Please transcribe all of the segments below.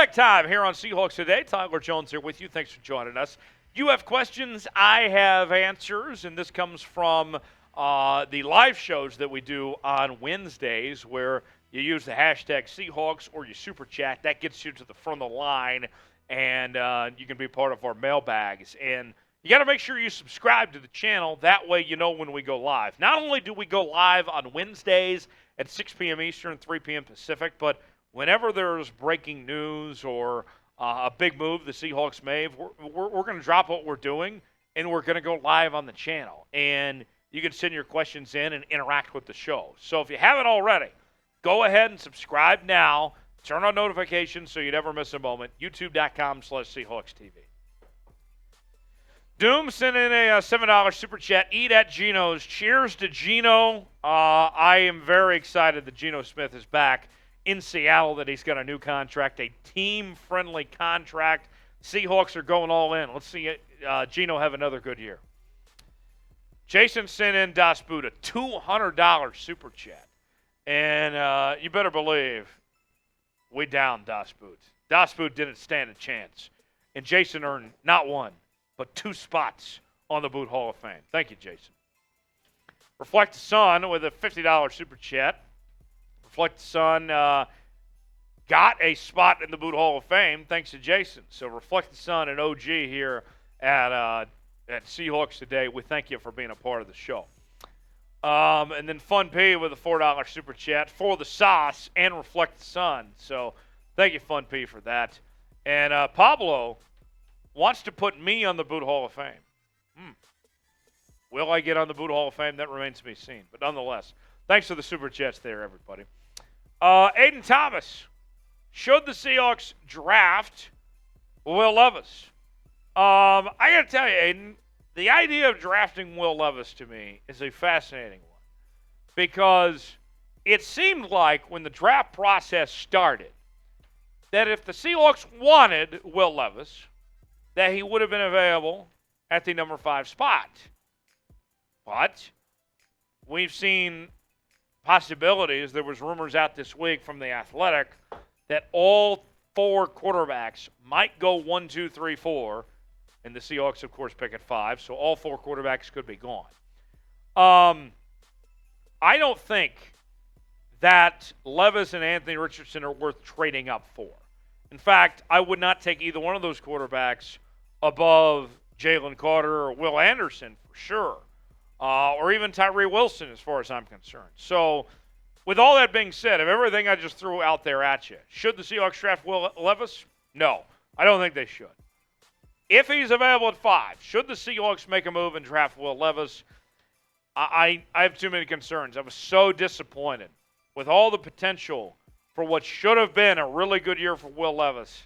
Mailbag time here on Seahawks Today. Tyler Jones here with you. Thanks for joining us. You have questions, I have answers, and this comes from the live shows that we do on Wednesdays where you use the hashtag Seahawks or you super chat. That gets you to the front of the line, and you can be part of our mailbags. And you got to make sure you subscribe to the channel. That way you know when we go live. Not only do we go live on Wednesdays at 6 p.m. Eastern, 3 p.m. Pacific, but whenever there's breaking news or a big move the Seahawks made, we're going to drop what we're doing, and we're going to go live on the channel. And you can send your questions in and interact with the show. So if you haven't already, go ahead and subscribe now. Turn on notifications so you never miss a moment. YouTube.com/SeahawksTV. Doom sent in a $7 super chat. Eat at Geno's. Cheers to Geno. I am very excited that Geno Smith is back in Seattle, that he's got a new contract, a team-friendly contract. Seahawks are going all in. Let's see Geno have another good year. Jason sent in Das Boot a $200 super chat. And you better believe we downed Das Boot. Das Boot didn't stand a chance. And Jason earned not one, but 2 spots on the Boot Hall of Fame. Thank you, Jason. Reflect the Sun with a $50 super chat. Reflect the Sun got a spot in the Boot Hall of Fame thanks to Jason. So Reflect the Sun and OG here at Seahawks Today. We thank you for being a part of the show. And then Fun P with a $4 super chat for the sauce and Reflect the Sun. So thank you, Fun P, for that. And Pablo wants to put me on the Boot Hall of Fame. Will I get on the Boot Hall of Fame? That remains to be seen. But nonetheless, thanks for the super chats there, everybody. Aiden Thomas, should the Seahawks draft Will Levis? I got to tell you, Aiden, the idea of drafting Will Levis to me is a fascinating one because it seemed like when the draft process started that if the Seahawks wanted Will Levis, that he would have been available at the number 5 spot. But we've seen possibilities. There was rumors out this week from The Athletic that all 4 quarterbacks might go 1, 2, 3, 4, and the Seahawks, of course, pick at 5, so all 4 quarterbacks could be gone. I don't think that Levis and Anthony Richardson are worth trading up for. In fact, I would not take either one of those quarterbacks above Jalen Carter or Will Anderson for sure, or even Tyree Wilson as far as I'm concerned. So with all that being said, of everything I just threw out there at you, should the Seahawks draft Will Levis? No, I don't think they should. If he's available at 5, should the Seahawks make a move and draft Will Levis? I have too many concerns. I was so disappointed with all the potential for what should have been a really good year for Will Levis.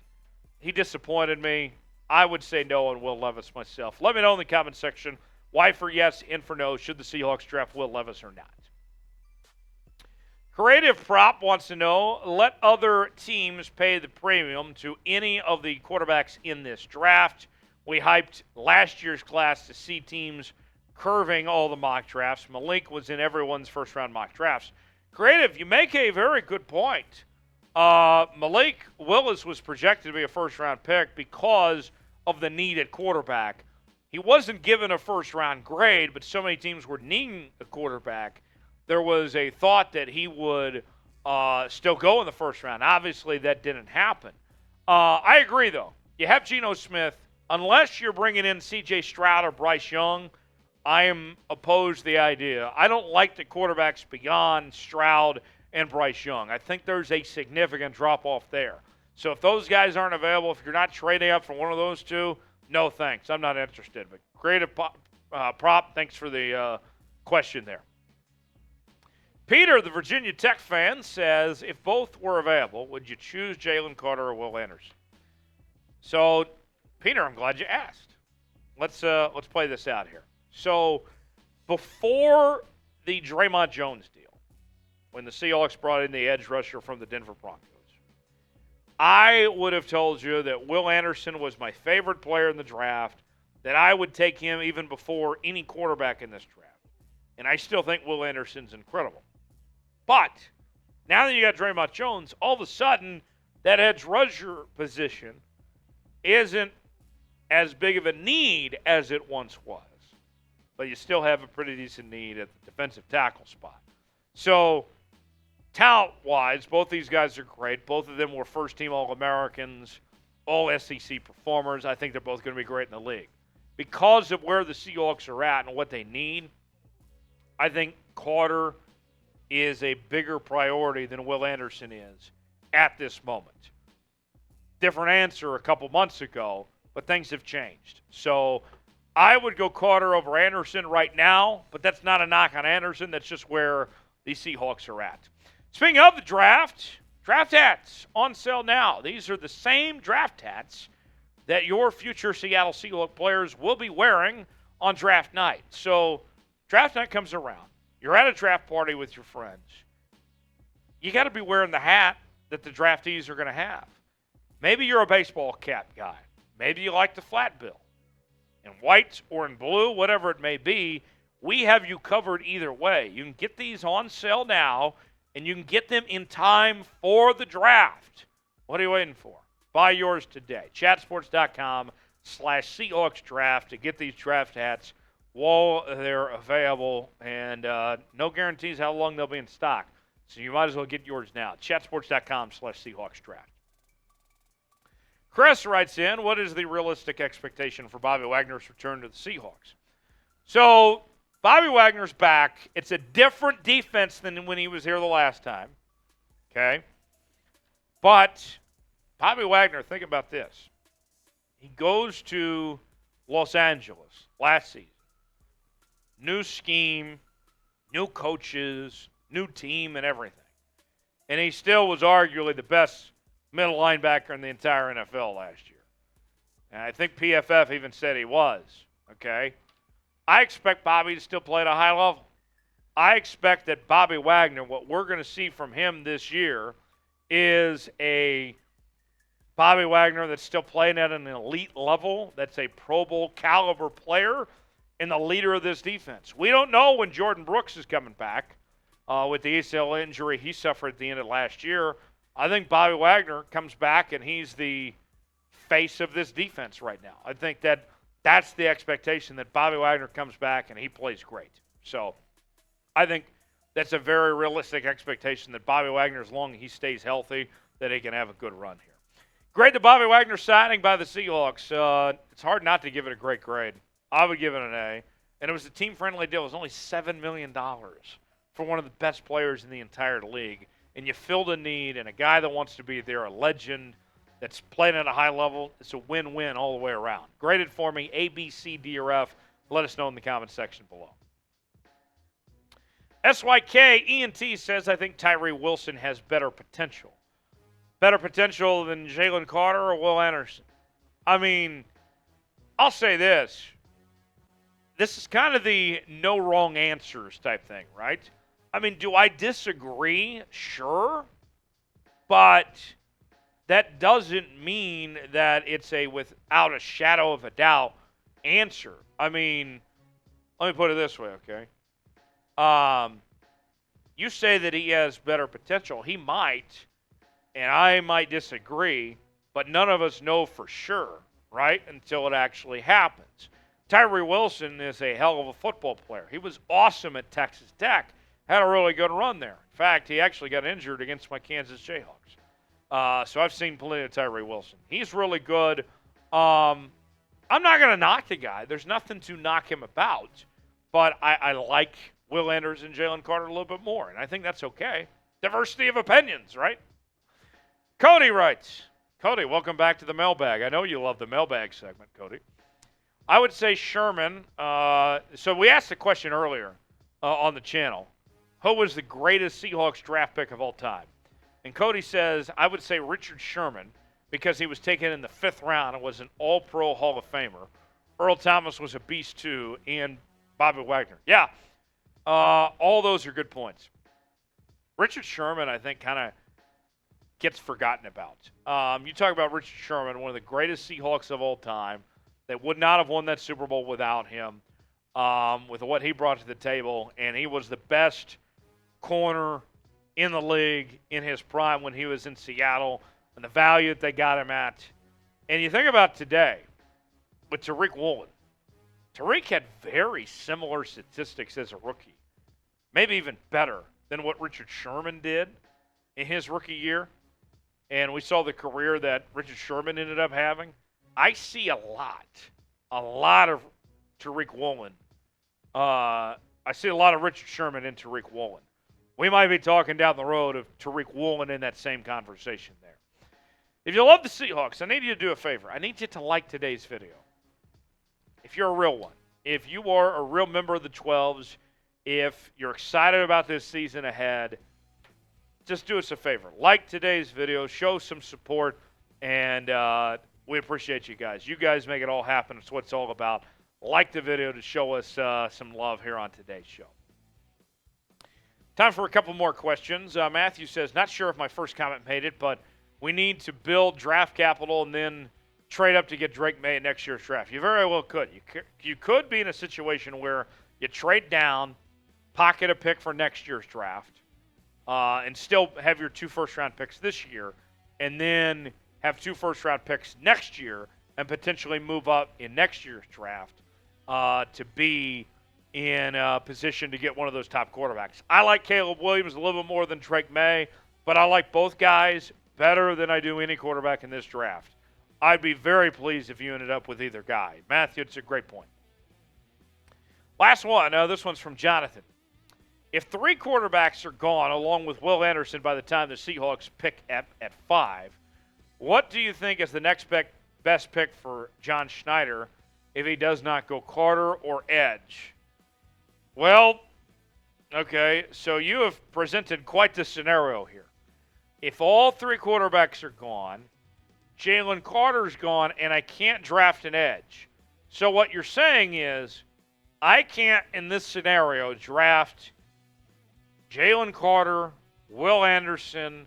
He disappointed me. I would say no on Will Levis myself. Let me know in the comment section why for yes, in for no. Should the Seahawks draft Will Levis or not? Creative Prop wants to know, let other teams pay the premium to any of the quarterbacks in this draft. We hyped last year's class to see teams curving all the mock drafts. Malik was in everyone's first-round mock drafts. Creative, you make a very good point. Malik Willis was projected to be a first-round pick because of the need at quarterback. He wasn't given a first-round grade, but so many teams were needing a quarterback. There was a thought that he would still go in the first round. Obviously, that didn't happen. I agree, though. You have Geno Smith. Unless you're bringing in C.J. Stroud or Bryce Young, I am opposed to the idea. I don't like the quarterbacks beyond Stroud and Bryce Young. I think there's a significant drop-off there. So if those guys aren't available, if you're not trading up for one of those two, no thanks. I'm not interested. But Creative Prop, thanks for the question there. Peter, the Virginia Tech fan, says, if both were available, would you choose Jalen Carter or Will Anderson? So, Peter, I'm glad you asked. Let's play this out here. So, before the Draymond Jones deal, when the Seahawks brought in the edge rusher from the Denver Broncos, I would have told you that Will Anderson was my favorite player in the draft, that I would take him even before any quarterback in this draft. And I still think Will Anderson's incredible. But now that you got Draymond Jones, all of a sudden that edge rusher position isn't as big of a need as it once was. But you still have a pretty decent need at the defensive tackle spot. So, talent-wise, both these guys are great. Both of them were first-team All-Americans, All-SEC performers. I think they're both going to be great in the league. Because of where the Seahawks are at and what they need, I think Carter is a bigger priority than Will Anderson is at this moment. Different answer a couple months ago, but things have changed. So I would go Carter over Anderson right now, but that's not a knock on Anderson. That's just where the Seahawks are at. Speaking of the draft hats on sale now. These are the same draft hats that your future Seattle Seahawks players will be wearing on draft night. So draft night comes around. You're at a draft party with your friends. You got to be wearing the hat that the draftees are going to have. Maybe you're a baseball cap guy. Maybe you like the flat bill. In white or in blue, whatever it may be, we have you covered either way. You can get these on sale now, and you can get them in time for the draft. What are you waiting for? Buy yours today. Chatsports.com/Seahawks Draft to get these draft hats while they're available, and no guarantees how long they'll be in stock. So you might as well get yours now. Chatsports.com/Seahawks Draft. Chris writes in, what is the realistic expectation for Bobby Wagner's return to the Seahawks? So Bobby Wagner's back. It's a different defense than when he was here the last time. Okay? But Bobby Wagner, think about this. He goes to Los Angeles last season. New scheme, new coaches, new team, and everything. And he still was arguably the best middle linebacker in the entire NFL last year. And I think PFF even said he was. Okay? I expect Bobby to still play at a high level. I expect that Bobby Wagner, what we're going to see from him this year is a Bobby Wagner that's still playing at an elite level, that's a Pro Bowl caliber player, and the leader of this defense. We don't know when Jordan Brooks is coming back with the ACL injury he suffered at the end of last year. I think Bobby Wagner comes back, and he's the face of this defense right now. I think that's the expectation, that Bobby Wagner comes back and he plays great. So I think that's a very realistic expectation that Bobby Wagner, as long as he stays healthy, that he can have a good run here. Grade the Bobby Wagner signing by the Seahawks. It's hard not to give it a great grade. I would give it an A. And it was a team-friendly deal. It was only $7 million for one of the best players in the entire league. And you filled a need, and a guy that wants to be there, a legend that's playing at a high level. It's a win-win all the way around. Grade it for me, A, B, C, D, or F. Let us know in the comments section below. SYK ENT says, I think Tyree Wilson has better potential. Better potential than Jalen Carter or Will Anderson. I mean, I'll say this. This is kind of the no wrong answers type thing, right? I mean, do I disagree? Sure. But that doesn't mean that it's a without a shadow of a doubt answer. I mean, let me put it this way, okay? You say that he has better potential. He might, and I might disagree, but none of us know for sure, right, until it actually happens. Tyree Wilson is a hell of a football player. He was awesome at Texas Tech. Had a really good run there. In fact, he actually got injured against my Kansas Jayhawks. So I've seen plenty of Tyree Wilson. He's really good. I'm not going to knock the guy. There's nothing to knock him about. But I like Will Anderson and Jalen Carter a little bit more, and I think that's okay. Diversity of opinions, right? Cody writes. Cody, welcome back to the Mailbag. I know you love the Mailbag segment, Cody. I would say Sherman. So we asked the question earlier on the channel. Who was the greatest Seahawks draft pick of all time? And Cody says, I would say Richard Sherman, because he was taken in the 5th round and was an All-Pro Hall of Famer. Earl Thomas was a beast too, and Bobby Wagner. Yeah, all those are good points. Richard Sherman, I think, kind of gets forgotten about. You talk about Richard Sherman, one of the greatest Seahawks of all time. They would not have won that Super Bowl without him, with what he brought to the table, and he was the best corner in the league in his prime when he was in Seattle. and the value that they got him at. And you think about today with Tyree Wilson. Tariq had very similar statistics as a rookie, maybe even better than what Richard Sherman did in his rookie year. And we saw the career that Richard Sherman ended up having. I see a lot of Tariq Woolen. I see a lot of Richard Sherman in Tariq Woolen. We might be talking down the road of Tariq Woolen in that same conversation there. If you love the Seahawks, I need you to do a favor. I need you to like today's video. If you're a real one, if you are a real member of the 12s, if you're excited about this season ahead, just do us a favor. Like today's video, show some support, and we appreciate you guys. You guys make it all happen. It's what it's all about. Like the video to show us some love here on today's show. Time for a couple more questions. Matthew says, not sure if my first comment made it, but we need to build draft capital and then trade up to get Drake May in next year's draft. You very well could. You could be in a situation where you trade down, pocket a pick for next year's draft, and still have your 2 first-round picks this year, and then have 2 first-round picks next year and potentially move up in next year's draft to be in a position to get one of those top quarterbacks. I like Caleb Williams a little bit more than Drake May, but I like both guys better than I do any quarterback in this draft. I'd be very pleased if you ended up with either guy. Matthew, it's a great point. Last one. This one's from Jonathan. If 3 quarterbacks are gone, along with Will Anderson, by the time the Seahawks pick at 5, what do you think is the next best pick for John Schneider if he does not go Carter or edge? Well, okay, so you have presented quite the scenario here. If all 3 quarterbacks are gone, Jalen Carter's gone, and I can't draft an edge. So what you're saying is I can't, in this scenario, draft Jalen Carter, Will Anderson,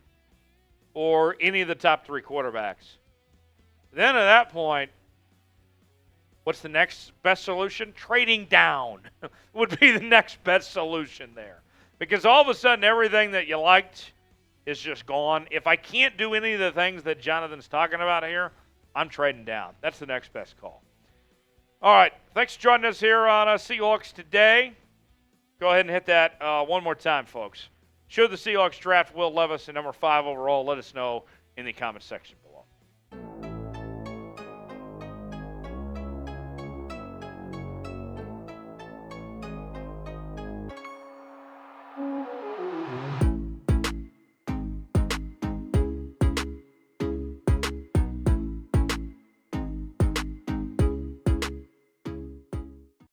or any of the top 3 quarterbacks. Then at that point, what's the next best solution? Trading down would be the next best solution there. Because all of a sudden, everything that you liked is just gone. If I can't do any of the things that Jonathan's talking about here, I'm trading down. That's the next best call. All right. Thanks for joining us here on Seahawks Today. Go ahead and hit that one more time, folks. Should the Seahawks draft Will Levis at number 5 overall? Let us know in the comment section.